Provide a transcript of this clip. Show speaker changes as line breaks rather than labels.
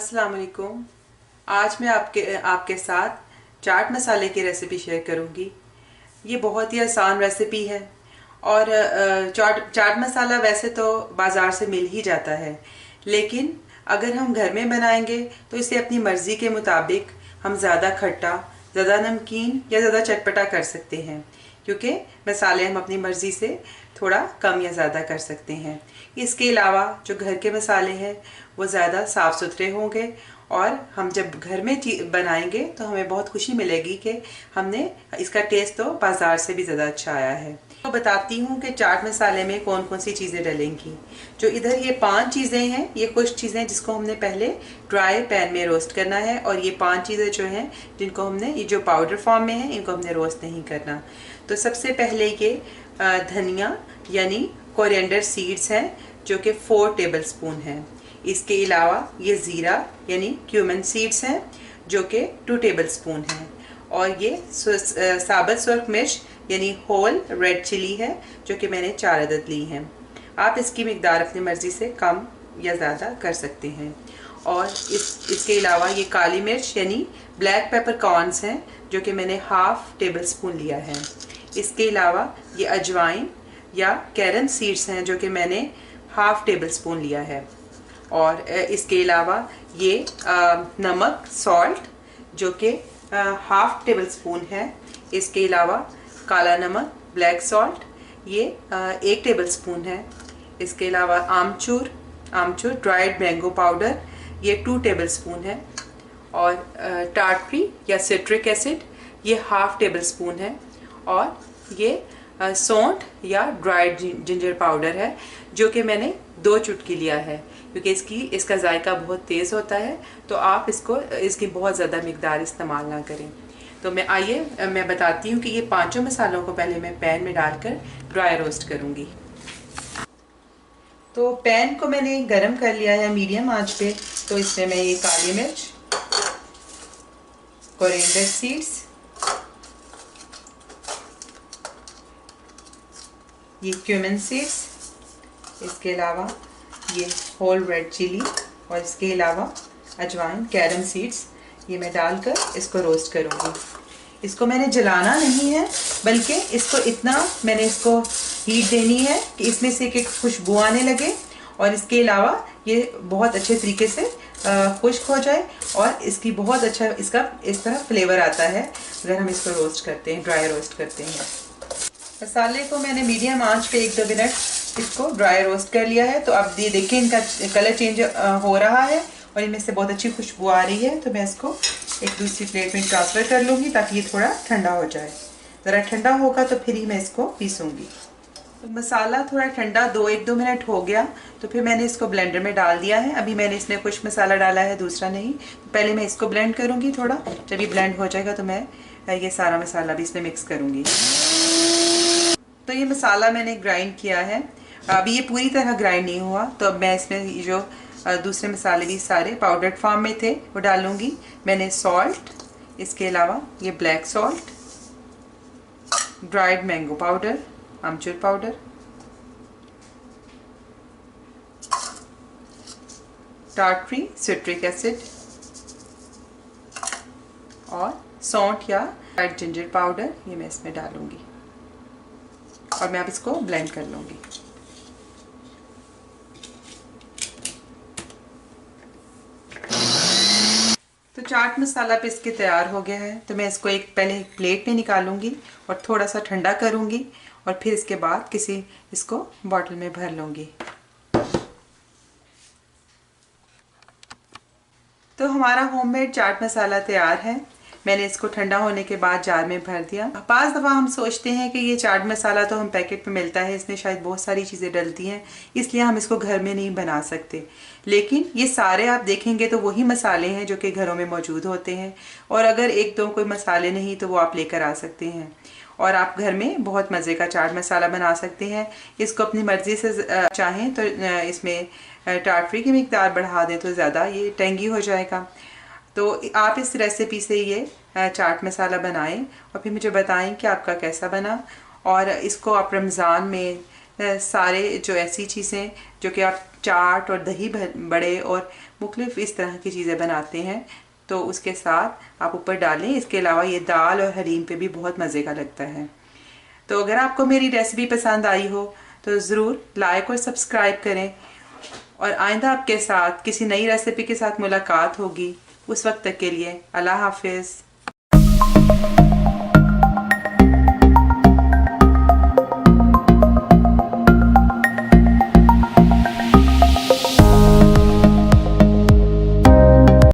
अस्सलाम वालेकुम। आज मैं आपके साथ चाट मसाले की रेसिपी शेयर करूंगी। ये बहुत ही आसान रेसिपी है और चाट मसाला वैसे तो बाज़ार से मिल ही जाता है, लेकिन अगर हम घर में बनाएंगे तो इसे अपनी मर्ज़ी के मुताबिक हम ज़्यादा खट्टा, ज़्यादा नमकीन या ज़्यादा चटपटा कर सकते हैं, क्योंकि मसाले हम अपनी मर्ज़ी से थोड़ा कम या ज़्यादा कर सकते हैं। इसके अलावा जो घर के मसाले हैं वो ज़्यादा साफ़ सुथरे होंगे और हम जब घर में बनाएंगे तो हमें बहुत खुशी मिलेगी कि हमने इसका टेस्ट तो बाज़ार से भी ज़्यादा अच्छा आया है। तो बताती हूँ कि चाट मसाले में कौन कौन सी चीज़ें डलेंगी। जो इधर ये 5 चीज़ें हैं, ये कुछ चीज़ें जिसको हमने पहले ड्राई पैन में रोस्ट करना है, और ये 5 चीज़ें जो हैं जिनको हमने, ये जो पाउडर फॉर्म में है, इनको हमने रोस्ट नहीं करना। तो सबसे पहले ये धनिया यानी कोरिएंडर सीड्स हैं, जो कि 4 टेबल स्पून हैं। इसके अलावा ये ज़ीरा यानी क्यूमन सीड्स हैं, जो कि 2 टेबल स्पून हैं। और ये साबुत सुर्ख मिर्च यानी होल रेड चिली है, जो कि मैंने 4 अदद ली हैं। आप इसकी मिकदार अपनी मर्ज़ी से कम या ज़्यादा कर सकते हैं। और इसके अलावा ये काली मिर्च यानी ब्लैक पेपर कॉर्न्स हैं, जो कि मैंने हाफ टेबल स्पून लिया है। इसके अलावा ये अजवाइन या कैरम सीड्स हैं, जो कि मैंने हाफ टेबल स्पून लिया है। और इसके अलावा ये नमक सॉल्ट, जो कि हाफ टेबल स्पून है। इसके अलावा काला नमक ब्लैक सॉल्ट, ये 1 टेबल स्पून है। इसके अलावा आमचूर ड्राइड मैंगो पाउडर, ये 2 टेबल स्पून है। और टार्टरी या सिट्रिक एसिड, ये हाफ टेबल स्पून है। और ये सौंठ या ड्राइड जिंजर पाउडर है, जो कि मैंने 2 चुटकी लिया है, क्योंकि इसका जायका बहुत तेज़ होता है, तो आप इसकी बहुत ज़्यादा मिकदार इस्तेमाल ना करें। तो मैं बताती हूँ कि ये 5 मसालों को पहले मैं पैन में डालकर ड्राई रोस्ट करूँगी। तो पैन को मैंने गरम कर लिया है मीडियम आंच पे। तो इसमें मैं ये काली मिर्च, कोरिएंडर सीड्स, ये क्यूमिन सीड्स, इसके अलावा ये होल रेड चिली, और इसके अलावा अजवाइन कैरम सीड्स, ये मैं डालकर इसको रोस्ट करूँगी। इसको मैंने जलाना नहीं है, बल्कि मैंने इसको हीट देनी है कि इसमें से एक खुशबू आने लगे, और इसके अलावा ये बहुत अच्छे तरीके से खुश्क हो जाए, और इसकी बहुत अच्छा इसका इस तरह फ्लेवर आता है अगर हम इसको रोस्ट करते हैं, ड्राई रोस्ट करते हैं। मसाले को मैंने मीडियम आंच पे 1-2 मिनट इसको ड्राई रोस्ट कर लिया है। तो अब ये देखिए इनका कलर चेंज हो रहा है और इनमें से बहुत अच्छी खुशबू आ रही है। तो मैं इसको एक दूसरी प्लेट में ट्रांसफ़र कर लूँगी, ताकि ये थोड़ा ठंडा हो जाए। ज़रा ठंडा होगा तो फिर ही मैं इसको पीसूँगी। तो मसाला थोड़ा ठंडा 1-2 मिनट हो गया, तो फिर मैंने इसको ब्लेंडर में डाल दिया है। अभी मैंने इसमें कुछ मसाला डाला है, दूसरा नहीं। तो पहले मैं इसको ब्लेंड करूँगी थोड़ा। जब ये ब्लेंड हो जाएगा तो मैं ये सारा मसाला भी इसमें मिक्स करूँगी। तो ये मसाला मैंने ग्राइंड किया है। अभी ये पूरी तरह ग्राइंड नहीं हुआ, तो अब मैं इसमें जो दूसरे मसाले भी सारे पाउडर्ड फॉर्म में थे वो डालूँगी। मैंने सॉल्ट, इसके अलावा ये black salt, dried mango powder, आमचूर पाउडर, टार्टरी सिट्रिक एसिड, और सौंठ या ड्राइड जिंजर पाउडर, ये मैं इसमें डालूँगी। और मैं अब इसको ब्लेंड कर लूँगी। तो चाट मसाला पिस के तैयार हो गया है। तो मैं इसको पहले एक प्लेट में निकालूंगी और थोड़ा सा ठंडा करूंगी, और फिर इसके बाद इसको बॉटल में भर लूँगी। तो हमारा होममेड चाट मसाला तैयार है। मैंने इसको ठंडा होने के बाद जार में भर दिया। पांच दफ़ा हम सोचते हैं कि ये चाट मसाला तो हम पैकेट में मिलता है, इसमें शायद बहुत सारी चीज़ें डलती हैं, इसलिए हम इसको घर में नहीं बना सकते। लेकिन ये सारे आप देखेंगे तो वही मसाले हैं जो कि घरों में मौजूद होते हैं, और अगर 1-2 कोई मसाले नहीं तो वो आप लेकर आ सकते हैं, और आप घर में बहुत मज़े का चाट मसाला बना सकते हैं। इसको अपनी मर्ज़ी से चाहें तो इसमें टार्टरी की मिकदार बढ़ा दें तो ज़्यादा ये टेंगी हो जाएगा। तो आप इस रेसिपी से ये चाट मसाला बनाएं और फिर मुझे बताएं कि आपका कैसा बना। और इसको आप रमज़ान में सारे जो ऐसी चीज़ें जो कि आप चाट और दही बड़े और मुख्तलिफ इस तरह की चीज़ें बनाते हैं तो उसके साथ आप ऊपर डालें। इसके अलावा ये दाल और हलीम पे भी बहुत मज़े का लगता है। तो अगर आपको मेरी रेसिपी पसंद आई हो तो ज़रूर लाइक और सब्सक्राइब करें, और आइंदा आपके साथ किसी नई रेसिपी के साथ मुलाकात होगी। उस वक्त तक के लिए अल्लाह हाफिज़।